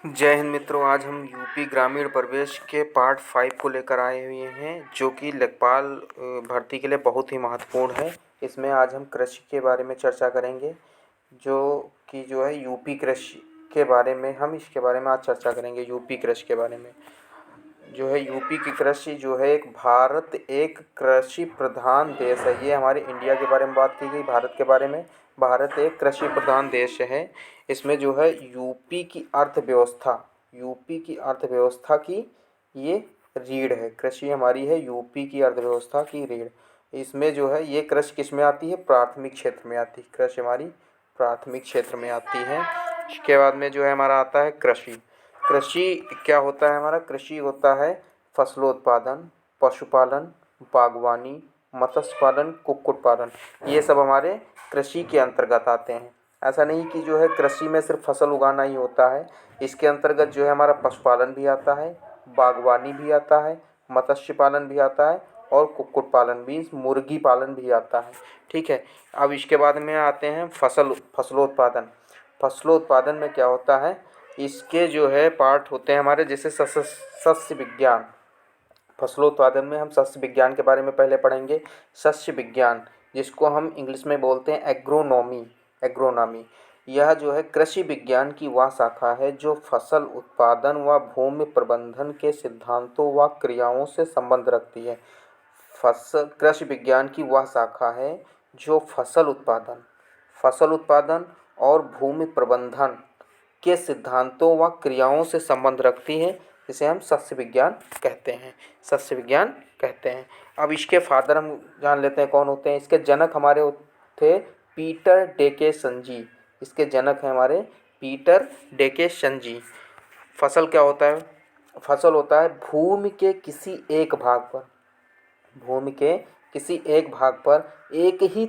जय हिंद मित्रों। आज हम यूपी ग्रामीण प्रवेश के पार्ट 5 को लेकर आए हुए हैं, जो कि लेखपाल भर्ती के लिए बहुत ही महत्वपूर्ण है। इसमें आज हम कृषि के बारे में चर्चा करेंगे, जो है यूपी कृषि के बारे में हम इसके बारे में आज चर्चा करेंगे। यूपी कृषि के बारे में जो है, यूपी की कृषि जो है भारत एक कृषि प्रधान देश है। ये हमारे इंडिया के बारे में बात की गई, भारत के बारे में। भारत एक कृषि प्रधान देश है। इसमें जो है यूपी की अर्थव्यवस्था की ये रीढ़ है। कृषि हमारी है यूपी की अर्थव्यवस्था की रीढ़। इसमें जो है ये कृषि किस में आती है? प्राथमिक क्षेत्र में आती है। कृषि हमारी प्राथमिक क्षेत्र में आती है। इसके बाद में जो है हमारा आता है कृषि। कृषि क्या होता है हमारा? कृषि होता है फसलोत्पादन, पशुपालन, बागवानी, मत्स्य पालन, कुक्कुट पालन। ये सब हमारे कृषि के अंतर्गत आते हैं। ऐसा नहीं कि जो है कृषि में सिर्फ फसल उगाना ही होता है। इसके अंतर्गत जो है हमारा पशुपालन भी आता है, बागवानी भी आता है, मत्स्य पालन भी आता है और कुक्कुट पालन भी, मुर्गी पालन भी आता है। ठीक है। अब इसके बाद में आते हैं फसलोत्पादन। फसलोत्पादन में क्या होता है? इसके जो है पार्ट होते हैं हमारे, जैसे सस्य विज्ञान। फसलोत्पादन में हम सस्य विज्ञान के बारे में पहले पढ़ेंगे। सस्य विज्ञान, जिसको हम इंग्लिश में बोलते हैं एग्रोनॉमी। यह जो है कृषि विज्ञान की वह शाखा है जो फसल उत्पादन व भूमि प्रबंधन के सिद्धांतों व क्रियाओं से संबंध रखती है। कृषि विज्ञान की वह शाखा है जो फसल उत्पादन और भूमि प्रबंधन के सिद्धांतों व क्रियाओं से संबंध रखती है, जिसे हम सस्य विज्ञान कहते हैं। अब इसके फादर हम जान लेते हैं कौन होते हैं। इसके जनक हमारे थे पीटर डेके संजी। इसके जनक हैं हमारे पीटर डेके संजी। फसल क्या होता है? फसल होता है भूमि के किसी एक भाग पर एक ही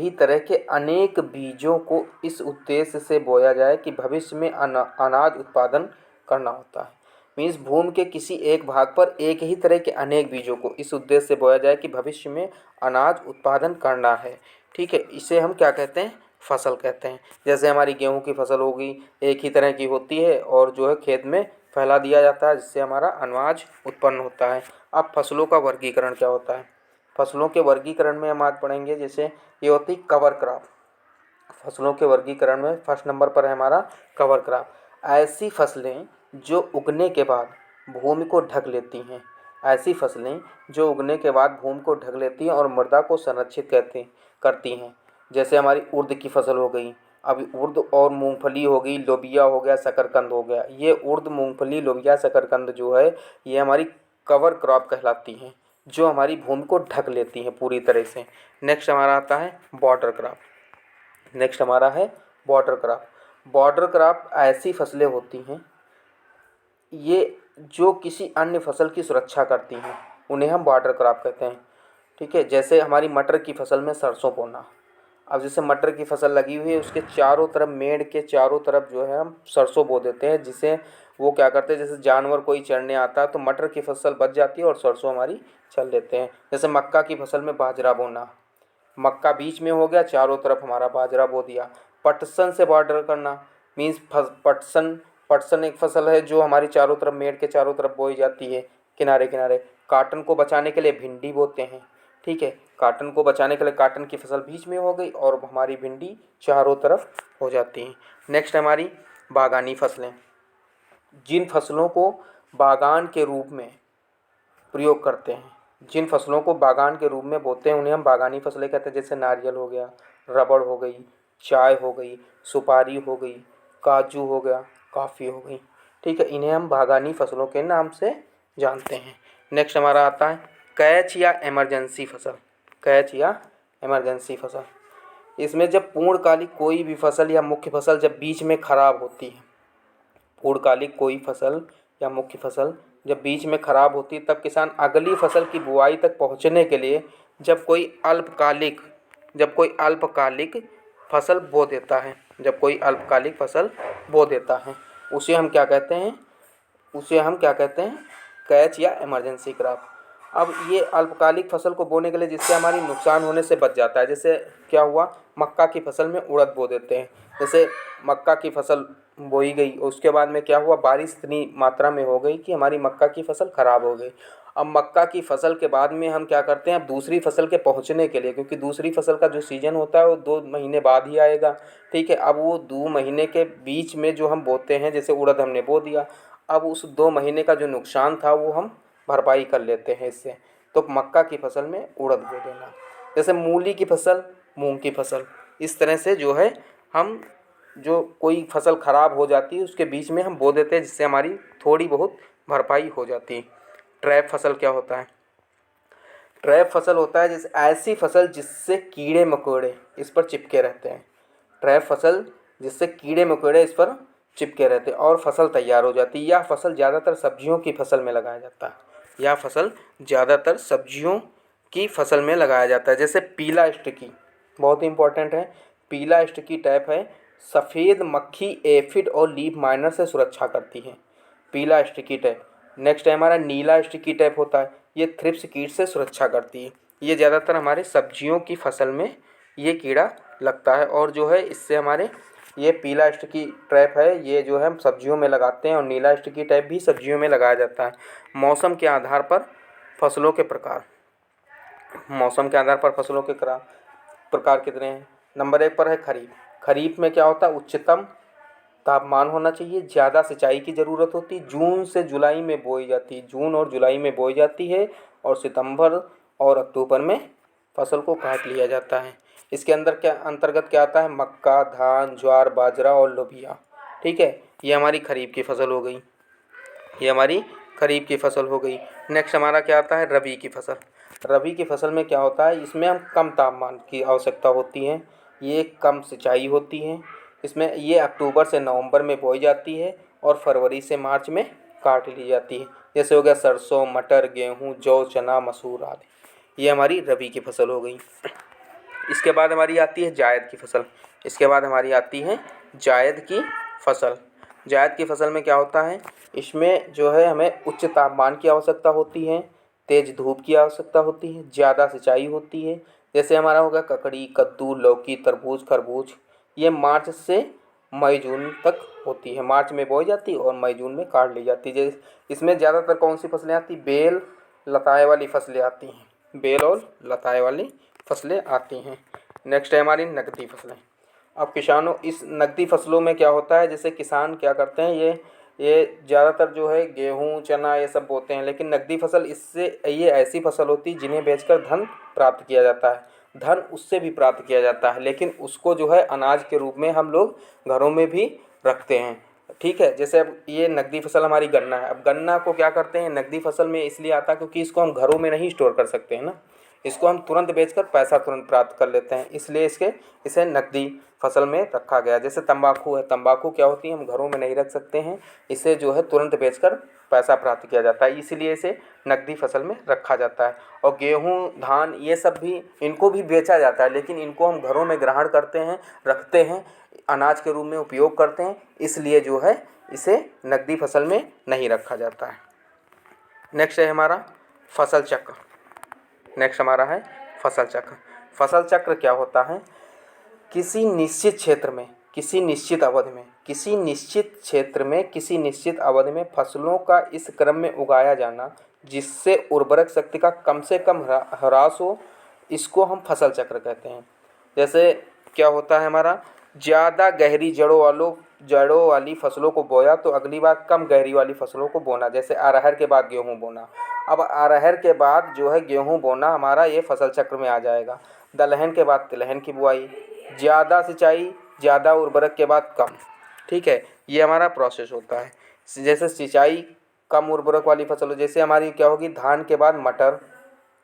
तरह के अनेक बीजों को इस उद्देश्य से बोया जाए कि भविष्य में अनाज उत्पादन करना होता है। मीन्स भूमि के किसी एक भाग पर एक ही तरह के अनेक बीजों को इस उद्देश्य से बोया जाए कि भविष्य में अनाज उत्पादन करना है। ठीक है। इसे हम क्या कहते हैं? फसल कहते हैं। जैसे हमारी गेहूं की फसल होगी, एक ही तरह की होती है और जो है खेत में फैला दिया जाता है, जिससे हमारा अनाज उत्पन्न होता है। अब फसलों का वर्गीकरण क्या होता है? फसलों के वर्गीकरण में हम आज पढ़ेंगे, जैसे ये होती कवर क्रॉप। फसलों के वर्गीकरण में फर्स्ट नंबर पर है हमारा कवर क्रॉप। ऐसी फसलें जो उगने के बाद भूमि को ढक लेती हैं और मृदा को संरक्षित करती हैं। जैसे हमारी उर्द की फसल हो गई। अभी उर्द और मूंगफली हो गई, लोबिया हो गया, शकरकंद हो गया। ये उर्द, मूंगफली, लोबिया, शकरकंद जो है ये हमारी कवर क्रॉप कहलाती हैं, जो हमारी भूमि को ढक लेती हैं पूरी तरह से। नेक्स्ट हमारा आता है बॉर्डर क्रॉप। बॉर्डर क्रॉप ऐसी फसलें होती हैं ये जो किसी अन्य फसल की सुरक्षा करती हैं, उन्हें हम बॉर्डर क्रॉप कहते हैं। ठीक है। जैसे हमारी मटर की फसल में सरसों बोना। अब जैसे मटर की फसल लगी हुई है, उसके चारों तरफ, मेड़ के चारों तरफ जो है हम सरसों बो देते हैं, जिसे वो क्या करते हैं, जैसे जानवर कोई चरने आता है तो मटर की फसल बच जाती है और सरसों हमारी चल देते हैं। जैसे मक्का की फसल में बाजरा बोना। मक्का बीच में हो गया, चारों तरफ हमारा बाजरा बो दिया। पटसन से बॉर्डर करना मीन्स पटसन एक फसल है जो हमारी चारों तरफ, मेड़ के चारों तरफ बोई जाती है, किनारे किनारे। काटन को बचाने के लिए भिंडी बोते हैं। ठीक है। काटन को बचाने के लिए काटन की फसल बीच में हो गई और हमारी भिंडी चारों तरफ हो जाती हैं। नेक्स्ट हमारी बागानी फसलें। जिन फसलों को बागान के रूप में प्रयोग करते हैं, जिन फसलों को बागान के रूप में बोते हैं, उन्हें हम बागानी फसलें कहते हैं। जैसे नारियल हो गया, रबड़ हो गई, चाय हो गई, सुपारी हो गई, काजू हो गया, कॉफ़ी हो गई। ठीक है। इन्हें हम बागानी फसलों के नाम से जानते हैं। नेक्स्ट हमारा आता है कैच या इमरजेंसी फसल। इसमें जब पूर्णकालिक कोई भी फसल या मुख्य फसल जब बीच में खराब होती है, पूर्णकालिक कोई फसल या मुख्य फसल जब बीच में खराब होती है, तब किसान अगली फसल की बुआई तक पहुंचने के लिए जब कोई अल्पकालिक फसल बो देता है, उसे हम क्या कहते हैं? कैच या इमरजेंसी क्रॉप। अब ये अल्पकालिक फसल को बोने के लिए जिससे हमारी नुकसान होने से बच जाता है। जैसे क्या हुआ, मक्का की फसल में उड़द बो देते हैं। जैसे मक्का की फसल बोई गई, उसके बाद में क्या हुआ, बारिश इतनी मात्रा में हो गई कि हमारी मक्का की फसल ख़राब हो गई। अब मक्का की फसल के बाद में हम क्या करते हैं, अब दूसरी फसल के पहुंचने के लिए, क्योंकि दूसरी फसल का जो सीजन होता है वो 2 महीने बाद ही आएगा। ठीक है, अब वो 2 महीने के बीच में जो हम बोते हैं, जैसे उड़द हमने बो दिया, अब उस 2 महीने का जो नुकसान था वो हम भरपाई कर लेते हैं इससे। तो मक्का की फसल में उड़द बो देना। जैसे मूली की फसल, मूंग की फसल, इस तरह से जो है हम जो कोई फसल ख़राब हो जाती है उसके बीच में हम बो देते हैं, जिससे हमारी थोड़ी बहुत भरपाई हो जाती है। ट्रैप फसल क्या होता है? ट्रैप फसल होता है जैसे ऐसी फसल जिससे कीड़े मकोड़े इस पर चिपके रहते हैं। ट्रैप फसल जिससे कीड़े मकोड़े इस पर चिपके रहते हैं और फसल तैयार हो जाती है। यह फसल ज़्यादातर सब्जियों की फसल में लगाया जाता है। यह फसल ज़्यादातर सब्जियों की फसल में लगाया जाता है। जैसे पीला स्टिकी, बहुत ही इंपॉर्टेंट है। पीला स्टिकी टैप है, सफ़ेद मक्खी एफिड और लीफ माइनर से सुरक्षा करती है। पीला स्टिकी टैप। नेक्स्ट है हमारा नीला स्टिकी टैप होता है, ये थ्रिप्स कीट से सुरक्षा करती है। ये ज़्यादातर हमारे सब्जियों की फसल में ये कीड़ा लगता है और जो है इससे हमारे ये पीला स्टिकी ट्रैप है, ये जो है हम सब्जियों में लगाते हैं और नीला स्टिकी टैप भी सब्जियों में लगाया जाता है। मौसम के आधार पर फसलों के प्रकार। मौसम के आधार पर फसलों के प्रकार कितने हैं? नंबर 1 पर है खरीफ। खरीफ में क्या होता है, उच्चतम तापमान होना चाहिए, ज़्यादा सिंचाई की ज़रूरत होती है। जून से जुलाई में बोई जाती है, जून और जुलाई में बोई जाती है और सितंबर और अक्टूबर में फसल को काट लिया जाता है। इसके अंदर क्या अंतर्गत क्या आता है, मक्का, धान, ज्वार, बाजरा और लोबिया। ठीक है, ये हमारी खरीफ की फसल हो गई। ये हमारी खरीफ की फसल हो गई। नेक्स्ट हमारा क्या आता है, रबी की फसल। रबी की फसल में क्या होता है, इसमें हम कम तापमान की आवश्यकता होती है, ये कम सिंचाई होती है। इसमें ये अक्टूबर से नवंबर में बोई जाती है और फरवरी से मार्च में काट ली जाती है। जैसे हो गया सरसों, मटर, गेहूँ, जौ, चना, मसूर आदि। ये हमारी रबी की फसल हो गई। इसके बाद हमारी आती है जायद की फसल। इसके बाद हमारी आती है जायद की फसल। जायद की फसल में क्या होता है, इसमें जो है हमें उच्च तापमान की आवश्यकता होती है, तेज़ धूप की आवश्यकता होती है, ज़्यादा सिंचाई होती है। जैसे हमारा होगा ककड़ी, कद्दू, लौकी, तरबूज, खरबूज। ये मार्च से मई जून तक होती है। मार्च में बोई जाती है और मई जून में काट ली जाती है। इसमें ज़्यादातर कौन सी फसलें आती, बेल लताए वाली फसलें आती हैं। बेल और लताए वाली फसलें आती हैं। नेक्स्ट है हमारी नकदी फसलें। अब किसानों, इस नकदी फसलों में क्या होता है, जैसे किसान क्या करते हैं, ये ज़्यादातर जो है गेहूँ, चना ये सब बोते हैं। लेकिन नकदी फसल इससे ये ऐसी फसल होती है जिन्हें बेचकर धन प्राप्त किया जाता है। धन उससे भी प्राप्त किया जाता है, लेकिन उसको जो है अनाज के रूप में हम लोग घरों में भी रखते हैं। ठीक है, जैसे अब ये नकदी फसल हमारी गन्ना है। अब गन्ना को क्या करते हैं, नकदी फसल में इसलिए आता है क्योंकि इसको हम घरों में नहीं स्टोर कर सकते हैं ना, इसको हम तुरंत बेचकर पैसा तुरंत प्राप्त कर लेते हैं, इसलिए इसे नकदी फसल में रखा गया। जैसे तंबाकू है, तंबाकू क्या होती है, हम घरों में नहीं रख सकते हैं, इसे जो है तुरंत बेचकर पैसा प्राप्त किया जाता है, इसलिए इसे नकदी फसल में रखा जाता है। और गेहूँ, धान ये सब भी, इनको भी बेचा जाता है, लेकिन इनको हम घरों में ग्रहण करते हैं, रखते हैं, अनाज के रूप में उपयोग करते हैं, इसलिए जो है इसे नकदी फसल में नहीं रखा जाता है। नेक्स्ट है हमारा फसल चक्र। नेक्स्ट हमारा है फसल चक्र। फसल चक्र क्या होता है, किसी निश्चित क्षेत्र में, किसी निश्चित अवधि में, किसी निश्चित क्षेत्र में, किसी निश्चित अवधि में फसलों का इस क्रम में उगाया जाना जिससे उर्वरक शक्ति का कम से कम ह्रास हो, इसको हम फसल चक्र कहते हैं। जैसे क्या होता है हमारा, ज़्यादा गहरी जड़ों वाली फसलों को बोया तो अगली बार कम गहरी वाली फसलों को बोना। जैसे अरहर के बाद गेहूँ बोना। अब अरहर के बाद जो है गेहूँ बोना हमारा ये फसल चक्र में आ जाएगा। दलहन के बाद तिलहन की बुआई। ज़्यादा सिंचाई, ज़्यादा उर्वरक के बाद कम। ठीक है, ये हमारा प्रोसेस होता है। जैसे सिंचाई कम उर्वरक वाली फसल, जैसे हमारी क्या होगी, धान के बाद मटर,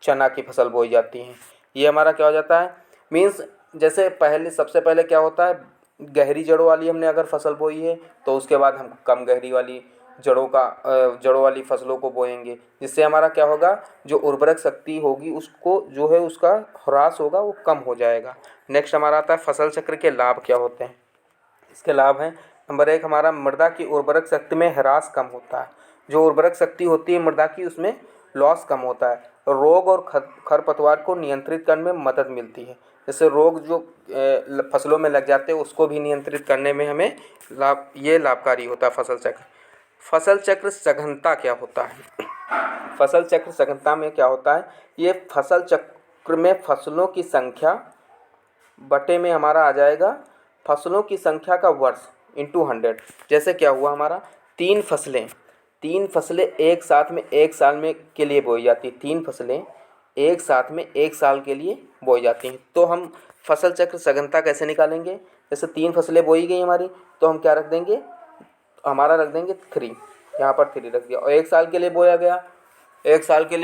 चना की फसल बोई जाती हैं। ये हमारा क्या हो जाता है, मीन्स जैसे सबसे पहले क्या होता है, गहरी जड़ों वाली हमने अगर फसल बोई है तो उसके बाद हम कम गहरी वाली जड़ों वाली फसलों को बोएंगे, जिससे हमारा क्या होगा, जो उर्वरक शक्ति होगी उसको जो है उसका ह्रास होगा, वो कम हो जाएगा। नेक्स्ट हमारा आता है फसल चक्र के लाभ क्या होते हैं। इसके लाभ हैं, नंबर 1 हमारा मृदा की उर्वरक शक्ति में ह्रास कम होता है। जो उर्वरक शक्ति होती है मृदा की, उसमें लॉस कम होता है। रोग और खरपतवार को नियंत्रित करने में मदद मिलती है। जैसे रोग जो फसलों में लग जाते हैं उसको भी नियंत्रित करने में हमें लाभकारी होता है फसल चक्र। फसल चक्र सघनता क्या होता है? फसल चक्र सघनता में क्या होता है? ये फसल चक्र में फसलों की संख्या बटे में हमारा आ जाएगा फसलों की संख्या का वर्ष इंटू 100। जैसे क्या हुआ हमारा, तीन फसलें एक साथ में एक साल में के लिए बोई जाती हैं। तीन फसलें एक साथ में एक साल के लिए बोई जाती हैं। तो हम फसल चक्र सघनता कैसे निकालेंगे? जैसे तीन फसलें बोई गई हमारी, तो हम क्या रख देंगे, हमारा रख देंगे 3, यहाँ पर 3 रख दिया। और एक साल के लिए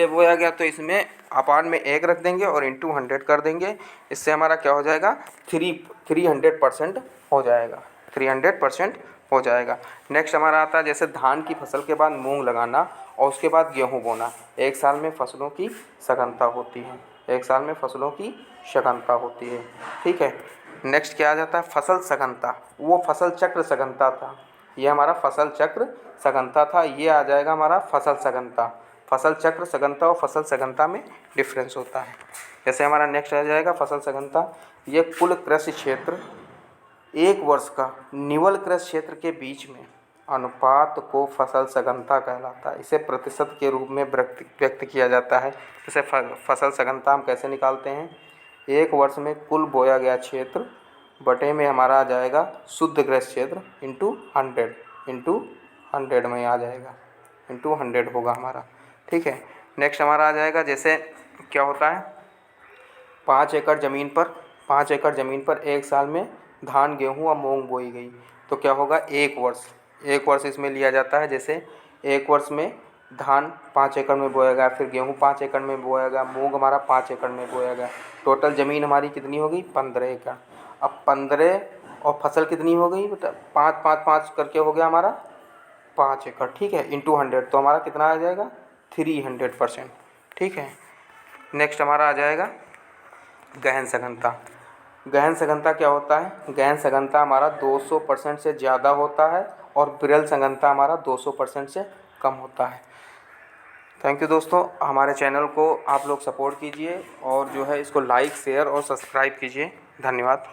बोया गया तो इसमें अपान में 1 रख देंगे और इंटू 100 कर देंगे। इससे हमारा क्या हो जाएगा, 300% हो जाएगा, 300% हो जाएगा। नेक्स्ट हमारा आता है जैसे धान की फसल के बाद मूंग लगाना और उसके बाद गेहूं बोना। एक साल में फसलों की सघनता होती है, एक साल में फसलों की सघनता होती है। ठीक है। नेक्स्ट क्या आ जाता है, फसल सघनता। वो फसल चक्र सघनता था, ये हमारा फसल चक्र सघनता था। ये आ जाएगा हमारा फसल सघनता। फसल चक्र सघनता और फसल सघनता में डिफरेंस होता है। जैसे हमारा नेक्स्ट आ जाएगा फसल सघनता। ये कुल कृषि क्षेत्र एक वर्ष का निवल कृषि क्षेत्र के बीच में अनुपात को फसल सघनता कहलाता है। इसे प्रतिशत के रूप में व्यक्त किया जाता है। जैसे फसल सघनता हम कैसे निकालते हैं, एक वर्ष में कुल बोया गया क्षेत्र बटे में हमारा आ जाएगा शुद्ध कृषि क्षेत्र इंटू 100 में आ जाएगा, इंटू 100 होगा हमारा। ठीक है। नेक्स्ट हमारा आ जाएगा जैसे क्या होता है, 5 एकड़ ज़मीन पर एक साल में धान गेहूं और मूंग बोई गई तो क्या होगा, एक वर्ष इसमें लिया जाता है। जैसे एक वर्ष में धान 5 एकड़ में बोया गया, फिर गेहूं 5 एकड़ में बोया गया, मूंग हमारा 5 एकड़ में बोया गया। टोटल ज़मीन हमारी कितनी हो गई, 15 एकड़। अब 15 और फसल कितनी हो गई बेटा, 5 करके हो गया हमारा 5 एकड़। ठीक है, इंटू 100 तो हमारा कितना आ जाएगा, 300%। ठीक है। नेक्स्ट हमारा आ जाएगा गहन सघनता। गहन सघनता क्या होता है, गहन सघनता हमारा 200% से ज़्यादा होता है और विरल सघनता हमारा 200% से कम होता है। थैंक यू दोस्तों, हमारे चैनल को आप लोग सपोर्ट कीजिए और जो है इसको लाइक शेयर और सब्सक्राइब कीजिए। धन्यवाद।